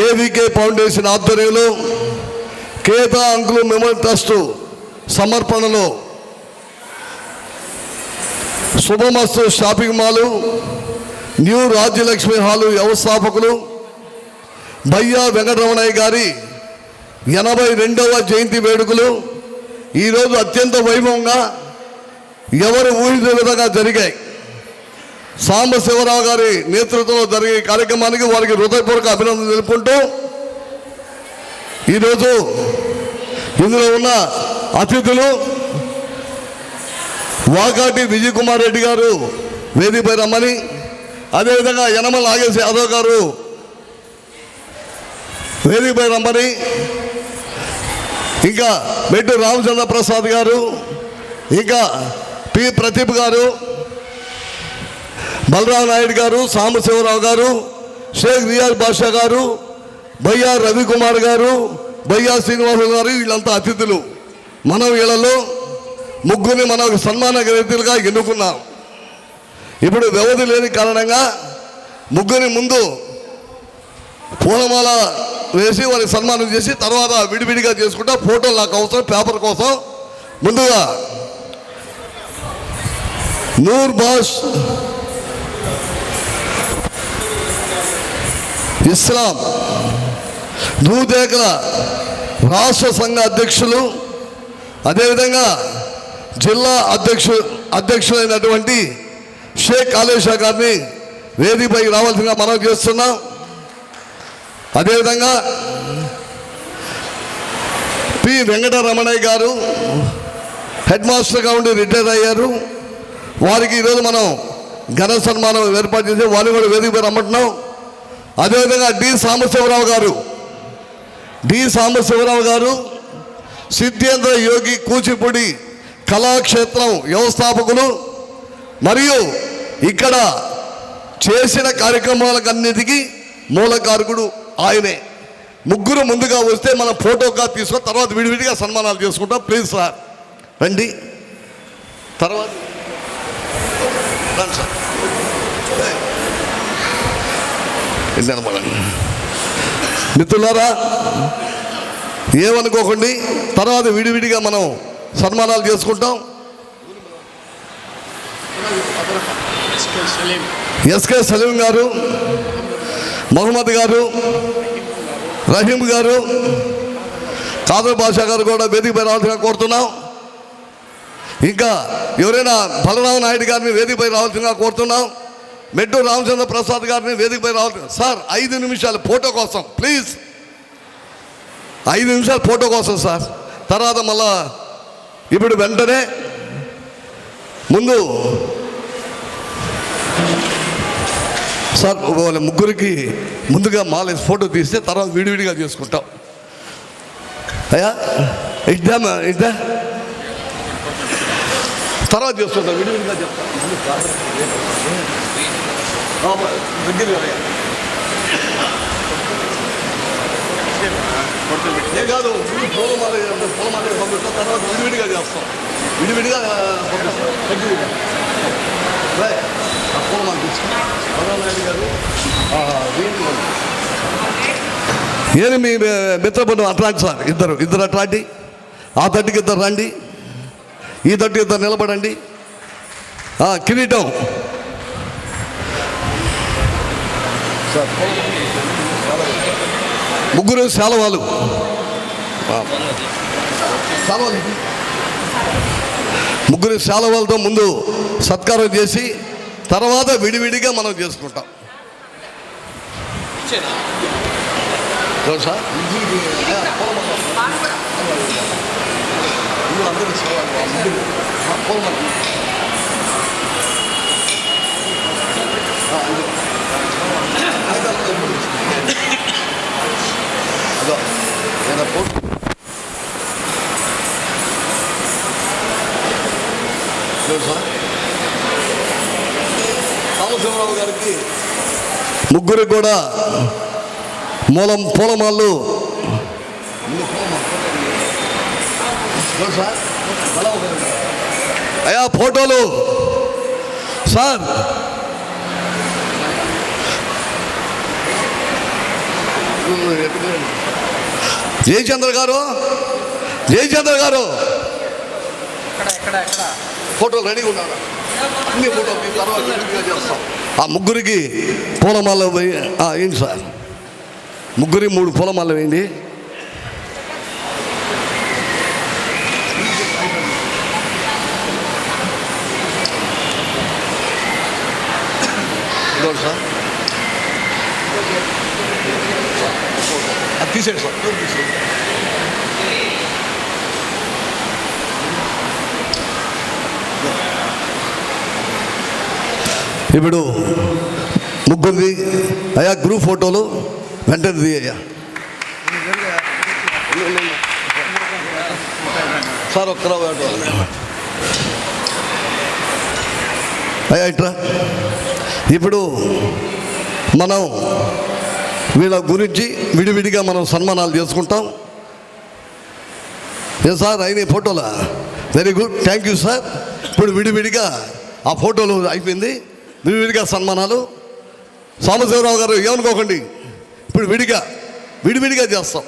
ఏవికే foundation ఆధ్వర్యంలో Ketha uncle memorial trust సమర్పణలో శుభమస్తు shopping mall, new Rajyalakshmi hall వ్యవస్థాపకులు బయ్యా వెంకటరమణయ్య గారి 82వ జయంతి వేడుకలు ఈరోజు అత్యంత వైభవంగా ఎవరు ఊహించిన విధంగా జరిగాయి. సాంబశివరావు గారి నేతృత్వంలో జరిగే కార్యక్రమానికి వారికి హృదయపూర్వక అభినందనలు తెలుపుకుంటూ ఈరోజు ఇందులో ఉన్న అతిథులు వాకాటి విజయ్ కుమార్ రెడ్డి గారు వేదికపై రమ్మని, అదేవిధంగా యనమల నాగేశ్ యాదవ్ గారు వేదికపై రమ్మని, ఇంకా మెట్టు రామచంద్ర ప్రసాద్ గారు, ఇంకా పి ప్రదీప్ గారు, బలరాం నాయుడు గారు, సాంబశివరావు గారు, షేక్ రియాజ్ బాషా గారు, బయ్యా రవికుమార్ గారు, బయ్యా శ్రీనివాస గారు, వీళ్ళంతా అతిథులు. మనం వీళ్ళలో ముగ్గురిని మనం సన్మాన గ్రహీతలుగా ఎన్నుకున్నాం. ఇప్పుడు వ్యవధి లేని కారణంగా ముగ్గురిని ముందు పూలమాల వేసి వారికి సన్మానం చేసి తర్వాత విడివిడిగా చేసుకుంటా. ఫోటోలు నాకు అవసరం పేపర్ కోసం. ముందుగా నూర్ బాష్ ఇస్లాం దూదేకల రాష్ట్ర సంఘ అధ్యక్షులు, అదేవిధంగా జిల్లా అధ్యక్షులైనటువంటి షేక్ ఆలేషా గారిని వేదికపై రావాల్సిందిగా మనం చేస్తున్నాం. అదేవిధంగా పి వెంకటరమణయ్య గారు హెడ్ మాస్టర్గా ఉండి రిటైర్ అయ్యారు. వారికి ఈరోజు మనం ఘన సన్మానం ఏర్పాటు చేసి వారిని కూడా వేదికపై రమ్మంటున్నాం. అదేవిధంగా డి సాంబశివరావు గారు సిద్ధేంద్ర యోగి కూచిపూడి కళాక్షేత్రం వ్యవస్థాపకులు మరియు ఇక్కడ చేసిన కార్యక్రమాలకన్నిటికీ మూలకారకుడు ఆయనే. ముగ్గురు ముందుగా వస్తే మనం ఫోటోగా తీసుకొని తర్వాత విడివిడిగా సన్మానాలు చేసుకుంటాం. ప్లీజ్ సార్ రండి. తర్వాత సార్ మిత్రులారా, ఏమనుకోకండి, తర్వాత విడివిడిగా మనం సన్మానాలు చేసుకుంటాం. ఎస్కే సలీం గారు, మహమ్మద్ గారు, రహీం గారు, కాదర్ బాషా గారు కూడా వేదికపై రావాల్సిందిగా కోరుతున్నాం. ఇంకా ఎవరైనా బలరామ నాయుడు గారిని వేదికపై రావాల్సిందిగా కోరుతున్నాం. మెట్టు రామచంద్ర ప్రసాద్ గారిని వేదికపై రావాలి. సార్ 5 నిమిషాలు ఫోటో కోసం ప్లీజ్, 5 నిమిషాలు ఫోటో కోసం సార్. తర్వాత మళ్ళా ఇప్పుడు వెంటనే ముందు సార్ వాళ్ళ ముగ్గురికి ముందుగా మాల ఫోటో తీస్తే తర్వాత విడివిడిగా చేసుకుంటాం. అయ్యా ఇద్దా తర్వాత చేసుకుంటాం, విడివిడిగా చెప్తాం. ఏ కాదు, పూలమాల పంపిస్తాం, తర్వాత విడివిడిగా చేస్తాం. విడివిడిగా పూలమాల తీసుకుంటాం. నాయుడు గారు ఏమి మీ మిత్రపడు అట్లాంటి సార్, ఇద్దరు అట్లాంటి, ఆ తట్టుకి ఇద్దరు రండి, ఈ తట్టు ఇద్దరు నిలబడండి. కిరీటం ముగ్గురు శాలవాలు ముగ్గురు శాలవాలతో ముందు సత్కారం చేసి తర్వాత విడివిడిగా మనం చేసుకుంటాం. సార్ సాంబశివరావు గారికి ముగ్గురికి కూడా పూలమాలు అయ్యా ఫోటోలు సార్ జయచంద్ర గారు, జయచంద్ర గారు ఫోటోలు రెడీగా ఉన్నారు. అన్ని ఫోటోలు మీ తర్వాత చేస్తాం. ఆ ముగ్గురికి పూలమాల వేయండి సార్. ముగ్గురికి 3 పూలమాల వేయండి. సార్ అది తీసేయండి సార్. ఇప్పుడు ముగ్గురిది అయ్యా గ్రూప్ ఫోటోలు వెంటనే తీయ్యా సార్. ఒక్కరా అయ్యా ఇట్రా. ఇప్పుడు మనం వీళ్ళ గురించి విడివిడిగా మనం సన్మానాలు చేసుకుంటాం. ఏ సార్ అయిన ఫోటోలా? Very good, thank you sir. ఇప్పుడు విడివిడిగా ఆ ఫోటోలు అయిపోయింది. విడివిడిగా సన్మానాలు. సాంబశివరావు గారు ఏమనుకోకండి, ఇప్పుడు విడివిడిగా చేస్తాం.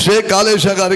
షేక్ కాళేశా గారికి